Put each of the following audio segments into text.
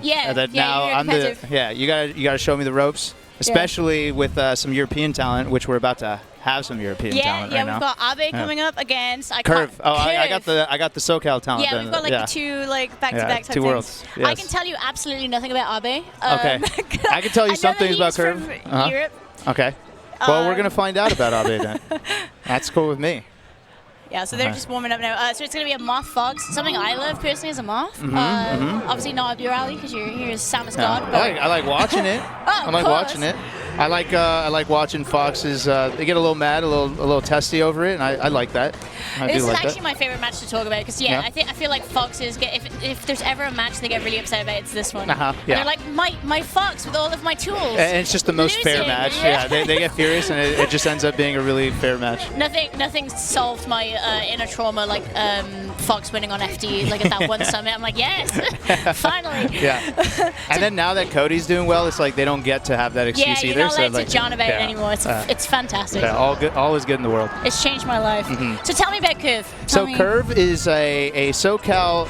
Yeah. That yeah, now you're I'm the competitive. you gotta show me the ropes, especially with some European talent, which we're about to have some European talent right now. We've got Abbe coming up against Kurv. Oh, Kurv. I got the SoCal talent. Yeah, we've got like the two back-to-back type two things. worlds. Yes. I can tell you absolutely nothing about Abbe. Okay. I can tell you some things about Kurv. From Europe. Okay. Well, we're gonna find out about Abbe then. That's cool with me. Yeah, so they're just warming up now. So it's going to be a Marth Fox, something I love personally as a Marth. Obviously not up your alley because you're as Samus God. I like watching it. I like watching it. I like watching foxes. They get a little mad, a little testy over it, and I like that. This is actually my favorite match to talk about because I feel like foxes get if there's ever a match they get really upset about, it's this one. And they're like my fox with all of my tools. And it's just the most fair match. Yeah, they get furious, and it just ends up being a really fair match. Nothing solved my inner trauma like Fox winning on FD like at that one summit. I'm like, yes, finally. Yeah. And then now that Cody's doing well, it's like they don't get to have that excuse either. Not allowed to John about it anymore. It's fantastic. Yeah, all is good in the world. It's changed my life. So tell me about Kurv. Kurv is a SoCal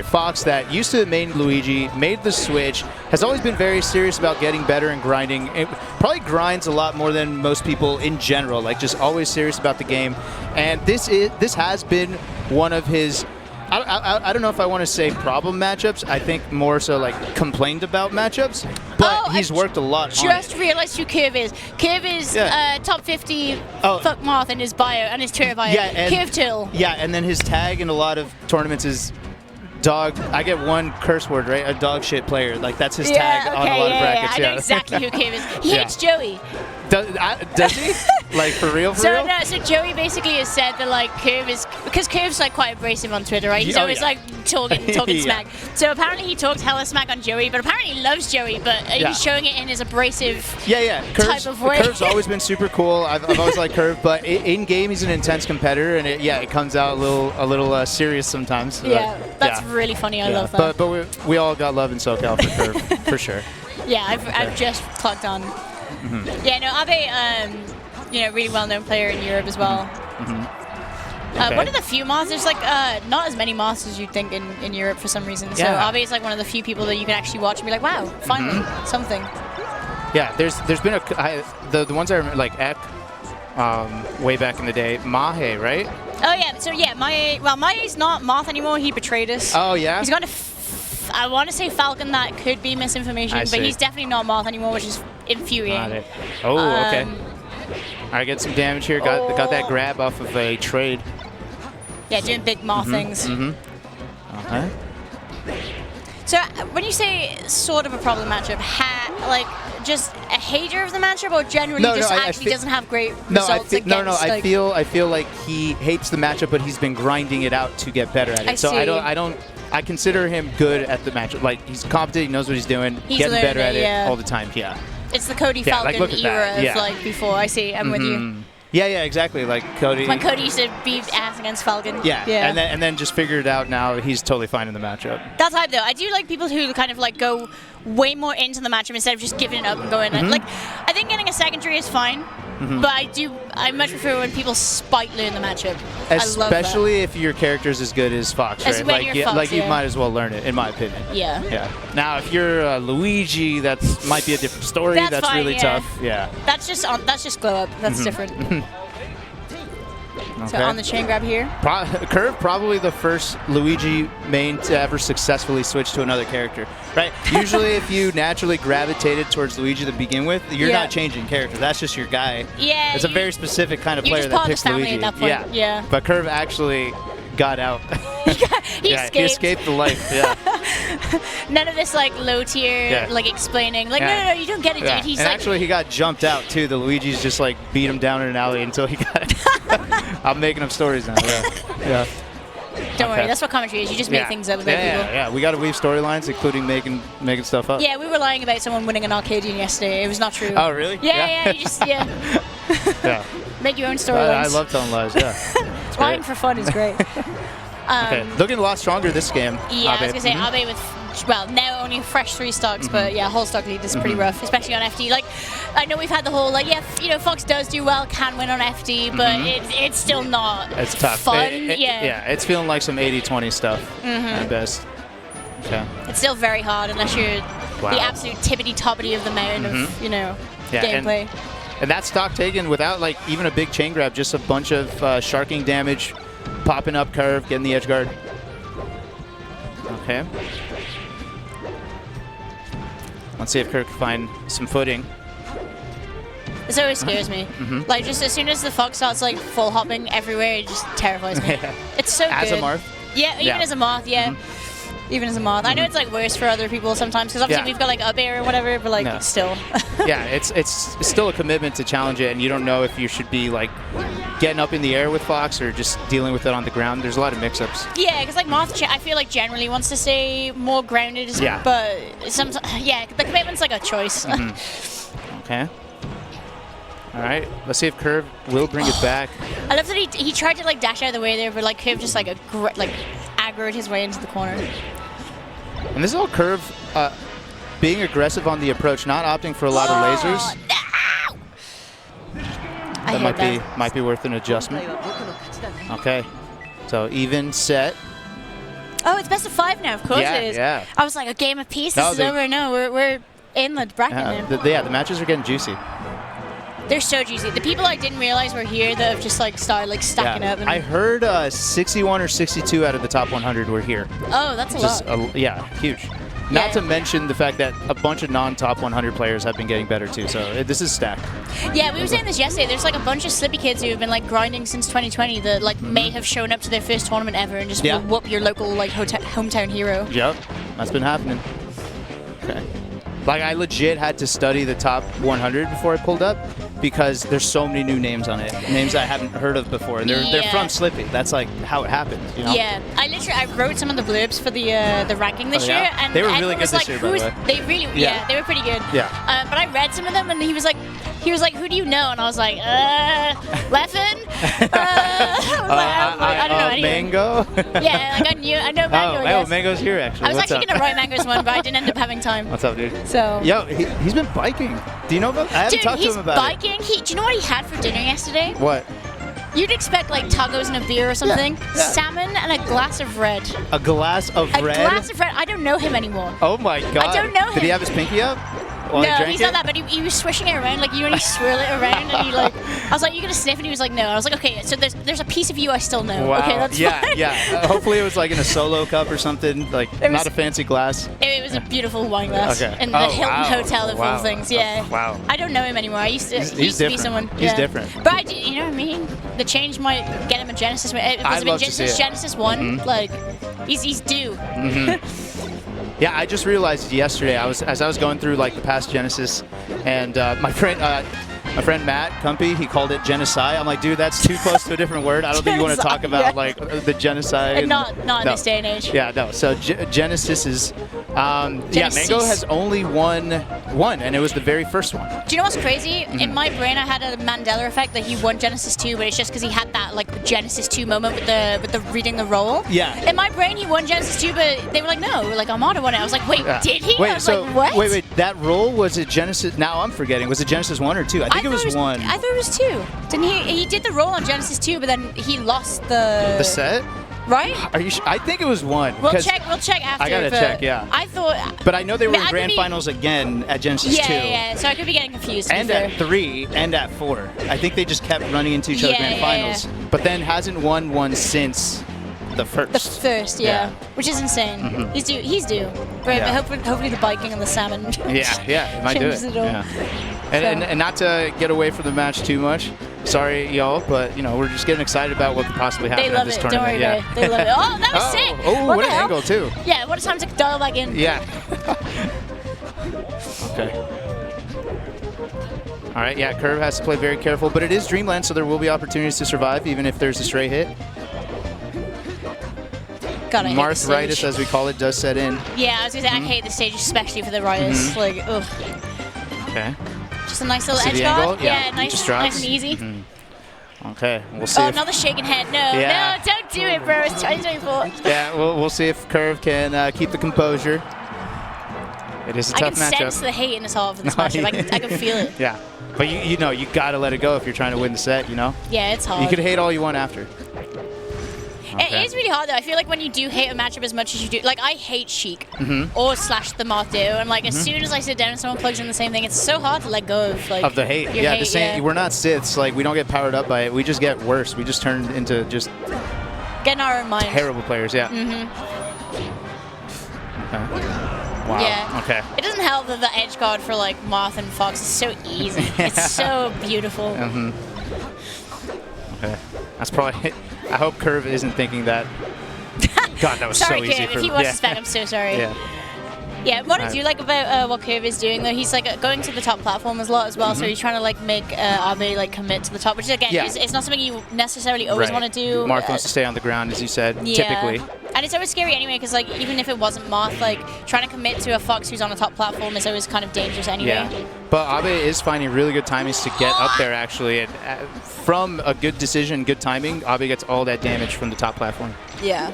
Fox that used to main Luigi, made the switch, has always been very serious about getting better and grinding. It probably grinds a lot more than most people in general, like just always serious about the game. And this has been one of his, I don't know if I want to say problem matchups. I think more so like complained about matchups. But he's worked a lot on it. Just realized who Kurv is. Kurv is top 50 fuck Marth in his bio and his Twitter bio. Kurv Till. Yeah, and then his tag in a lot of tournaments is dog. I get one curse word, right? A dog shit player. Like that's his tag on a lot of brackets. I know exactly who Kurv is. He hates Joey. Does he? Like for real? So Joey basically has said that like Kurv is because Kurv's like quite abrasive on Twitter, right? He's always like talking smack. So apparently he talks hella smack on Joey, but apparently he loves Joey, but he's showing it in his abrasive type of way. Kurv's always been super cool. I've always liked Kurv, but in game he's an intense competitor, and it comes out a little serious sometimes. Yeah, that's really funny. I love that. But we all got love in SoCal for Kurv for sure. Yeah, I've just clocked on. Yeah, no, Abbe, really well-known player in Europe as well. One of the few Marths. There's like not as many Marths as you'd think in Europe for some reason. So Abbe is like one of the few people that you can actually watch and be like, wow, finally something. Yeah, there's been the ones I remember like Ek, way back in the day, Mahe, right? Oh yeah, so Mahe. Well, Mahe's not Marth anymore. He betrayed us. Oh yeah. He's gone to I want to say Falcon. That could be misinformation, but he's definitely not Marth anymore, which is infuriating. Oh, okay. I get some damage here. Got that grab off of a trade. Yeah, doing big Marth things. Okay. So when you say sort of a problem matchup, like just a hater of the matchup, or generally actually doesn't have great results against? I feel like he hates the matchup, but he's been grinding it out to get better at it. I consider him good at the matchup. Like he's competent, he knows what he's doing, getting better at it all the time. Yeah. It's the Cody Falcon era of like before. I see. I'm with you. Yeah, exactly. Like Cody. When Cody used to be ass against Falcon. Yeah. And then just figured out now he's totally fine in the matchup. That's hype though. I do like people who kind of like go way more into the matchup instead of just giving it up and going. Like I think getting a secondary is fine. But I much prefer when people spite learn the matchup. Especially if your character's as good as Fox, right? Fox, you might as well learn it, in my opinion. Yeah. Now, if you're Luigi, that might be a different story. That's fine, really tough. Yeah. That's just glow up. That's different. So on the chain grab here. Kurv probably the first Luigi main to ever successfully switch to another character, right? Usually if you naturally gravitated towards Luigi to begin with, you're not changing characters. That's just your guy. Yeah. It's a very specific kind of player that picks Luigi. At that point. Yeah. But Kurv actually got out. He escaped the life. Yeah. None of this like low tier like explaining like no you don't get it, dude. He's actually he got jumped out too. The Luigi's just like beat him down in an alley until he got it. I'm making up stories now. Yeah. Don't worry, that's what commentary is. You just make things up about people. Yeah. We got to weave storylines, including making stuff up. Yeah, we were lying about someone winning an Arcadian yesterday. It was not true. Oh, really? Yeah. You just yeah. Make your own storylines. I love telling lies. Yeah. Lying for fun is great. Okay, looking a lot stronger this game. Yeah, I was gonna say Abbe with now only fresh 3 stocks, but whole stock lead is pretty rough, especially on FD. Like I know we've had the whole like Fox does do well, can win on FD, but it's still not. It's tough. Fun. It's feeling like some 80-20 stuff at best. Okay. It's still very hard unless you're the absolute tippity-toppity of the mountain of, you know, gameplay. And that stock taken without, like, even a big chain grab, just a bunch of sharking damage, popping up curve, getting the edge guard. Okay. Let's see if Kurv can find some footing. This always scares me. Like, just as soon as the fox starts, like, full hopping everywhere, it just terrifies me. It's so good. As a Marth? Yeah, even as a Marth, Even as a Marth. I know it's, like, worse for other people sometimes, because obviously we've got, like, Abbe or whatever, but, like, still. Yeah, it's still a commitment to challenge it, and you don't know if you should be, like, getting up in the air with Fox or just dealing with it on the ground. There's a lot of mix-ups. Yeah, because, like, Marth, I feel like generally wants to stay more grounded, but sometimes, the commitment's, like, a choice. Okay. All right, let's see if Kurv will bring it back. I love that he tried to, like, dash out of the way there, but, like, Kurv just, like, aggroed his way into the corner. And this is all Kurv being aggressive on the approach, not opting for a lot of lasers. No! That might be worth an adjustment. Okay, so even set. Oh, it's best of 5 now, of course it is. Yeah. I was like, a game apiece, this is over. No, we're in the bracket now. The matches are getting juicy. They're so juicy. The people I didn't realize were here that have just like started like stacking up. And I heard 61 or 62 out of the top 100 were here. Oh, that's a lot. Yeah, huge. Not to mention the fact that a bunch of non-top 100 players have been getting better too. So this is stacked. Yeah, we were saying this yesterday. There's like a bunch of slippy kids who have been like grinding since 2020 that like may have shown up to their first tournament ever and just will whoop your local like hometown hero. Yep, that's been happening. Okay. Like, I legit had to study the top 100 before I pulled up because there's so many new names on it. Names I haven't heard of before. And they're from Slippy. That's, like, how it happened, you know? Yeah. I wrote some of the blurbs for the ranking this year. And they were really good this year, by the way. They really, they were pretty good. Yeah. But I read some of them, and he was like, who do you know? And I was like, Leffen? I don't know anything. Mango? Yeah, like I know Mango. Oh, Mango's here, actually. I was actually going to write Mango's one, but I didn't end up having time. What's up, dude? So. Yo, he's been biking. Do you know about? I haven't talked to him about it. Dude, he's biking. Do you know what he had for dinner yesterday? What? You'd expect like tacos and a beer or something. Yeah. Salmon and a glass of red. A glass of red? A glass of red. I don't know him anymore. Oh my god. I don't know him. Did he have his pinky up? No, he's not that, but he was swishing it around, like you and he swirl it around, and he like, I was like, you gonna sniff? And he was like, no. I was like, okay, so there's a piece of you I still know. Wow. Okay, that's fine. Yeah. Hopefully it was like in a solo cup or something, like not a fancy glass. It was a beautiful wine glass in the Hilton Hotel of all things. Yeah. Wow. I don't know him anymore. I used to. He used to be someone. He's different. But you know what I mean? The change might get him a Genesis. It was since Genesis 1. Like, he's due. Yeah, I just realized yesterday, as I was going through like the past Genesis, and my friend Matt Cumpy, he called it genocide. I'm like, dude, that's too close to a different word. I don't think you want to talk about like the genocide. And not in this day and age. Yeah, no. So Genesis is, Mango has only won one, and it was the very first one. Do you know what's crazy? In my brain, I had a Mandela effect that he won Genesis 2, but it's just because he had that like Genesis 2 moment with the reading the roll. Yeah. In my brain, he won Genesis 2, but they were like, no, like Armada won it. I was like, wait, did he? I was like, what? Wait, that roll, was it Genesis? Now I'm forgetting. Was it Genesis 1 or 2? I think it was 1. I thought it was 2. Didn't he did the roll on Genesis 2, but then he lost the set? Right? Are you sure? I think it was 1. We'll check after. I gotta check, yeah. I thought. But I know they were in grand finals again at Genesis 2. Yeah. So I could be getting confused. And at 3 and at 4. I think they just kept running into each other grand finals. But then hasn't won one since the first. The first, which is insane. He's due. Right, but hopefully the biking and the salmon. It might do it. And not to get away from the match too much. Sorry, y'all, but we're just getting excited about what could possibly happen at this tournament. Don't worry about it. They love it. Oh, that was sick. Oh, what an angle too. Yeah, what a time to dial back in. Yeah. Okay. All right, Kurv has to play very careful, but it is Dreamland, so there will be opportunities to survive, even if there's a stray hit. Marth-ritis, as we call it, does set in. Yeah, I was going to say, I hate this stage, especially for the ritis. Like, ugh. Okay. Just a nice little edge guard. Yeah, nice and easy. Okay, we'll see. Oh, another shaking head. No, don't do it, bro. It's 2024. Yeah, we'll see if Kurv can keep the composure. It is a tough matchup. I can sense the hate in his heart for this matchup. I can feel it. Yeah, but you got to let it go if you're trying to win the set, Yeah, it's hard. You could hate all you want after. Okay. It is really hard though. I feel like when you do hate a matchup as much as you do, like I hate Sheik or Slash the Marth do, and like as soon as I sit down and someone plugs in the same thing, it's so hard to let go of like of the hate. Your Yeah, hate, the same. We're not Siths. Like we don't get powered up by it. We just get worse. We just turn into just get in our own mind. Terrible players. Yeah. Okay. Wow. Yeah. Okay. It doesn't help that the edge guard for like Marth and Fox is so easy. It's so beautiful. Okay. That's probably. I hope Kurv isn't thinking that. God, that was sorry, so easy. Kurv, if you watch this back, I'm so sorry. Yeah. Yeah, what I do like about what Kurv is doing though, he's like going to the top platform a lot as well. So he's trying to like make Abbe like commit to the top, which again it's not something you necessarily always want to do. Marth wants to stay on the ground, as you said, typically. And it's always scary anyway, because like even if it wasn't Marth, like trying to commit to a Fox who's on a top platform is always kind of dangerous anyway. Yeah, but Abbe is finding really good timings to get up there actually, and from a good decision, good timing, Abbe gets all that damage from the top platform. Yeah.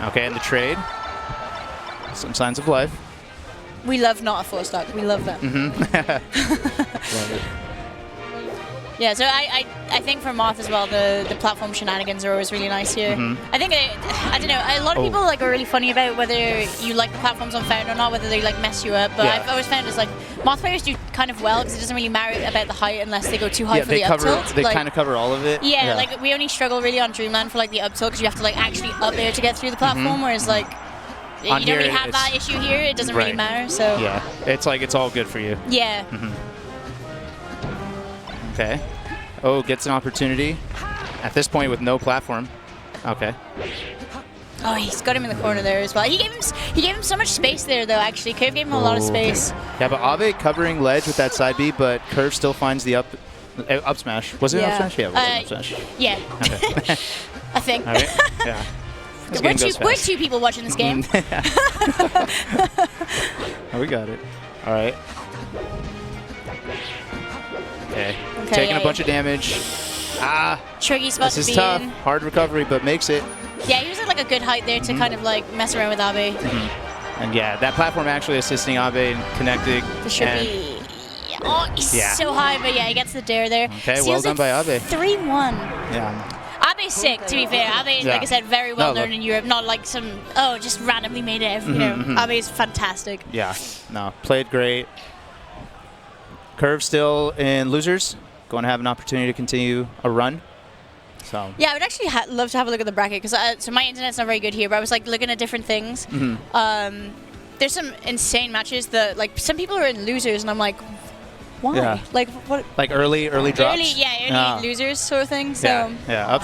Okay, and the trade. Some signs of life. We love not a 4-stock. We love them. Love it. Yeah, so I think for Marth as well, the platform shenanigans are always really nice here. I think, I don't know, a lot of people like are really funny about whether you like the platforms on Found or not, whether they like mess you up, but I've always found it's like, Marth players do kind of well because it doesn't really matter about the height unless they go too high for the up tilt. They like, kind of cover all of it. Yeah, like we only struggle really on Dreamland for like the up tilt because you have to like actually up there to get through the platform, whereas like, you don't really have that issue here. It doesn't really matter. So yeah, it's like it's all good for you. Yeah. Okay. Oh, gets an opportunity. At this point, with no platform. Okay. Oh, he's got him in the corner there as well. He gave him so much space there though. Actually, Kurv gave him a lot of space. Yeah, but Abbe covering ledge with that side B, but Kurv still finds the up smash. Was it an up smash? Yeah, it was an up smash. Yeah. Okay. I think. All right. Yeah. We're two people watching this game. Oh, we got it. All right. Okay. Taking a bunch of damage. Tricky spot this to is be tough. in. Hard recovery, but makes it. Yeah, he was at like a good height there to kind of like mess around with Abbe. And yeah, that platform actually assisting Abbe in connecting. This should be. Oh, he's so high, but yeah, he gets the dare there. Okay, well done by Abbe. 3-1. Yeah. Abbe's sick, to be fair. Abbe, like I said, very well known in Europe. Not like some, just randomly made it. You know, Abbe's fantastic. Yeah, no, played great. Kurv still in losers. Going to have an opportunity to continue a run. So. Yeah, I would actually love to have a look at the bracket because so my internet's not very good here, but I was like looking at different things. There's some insane matches that like some people are in losers, and I'm like, why? Yeah. Like what? Like early drops. Early losers sort of thing. So yeah,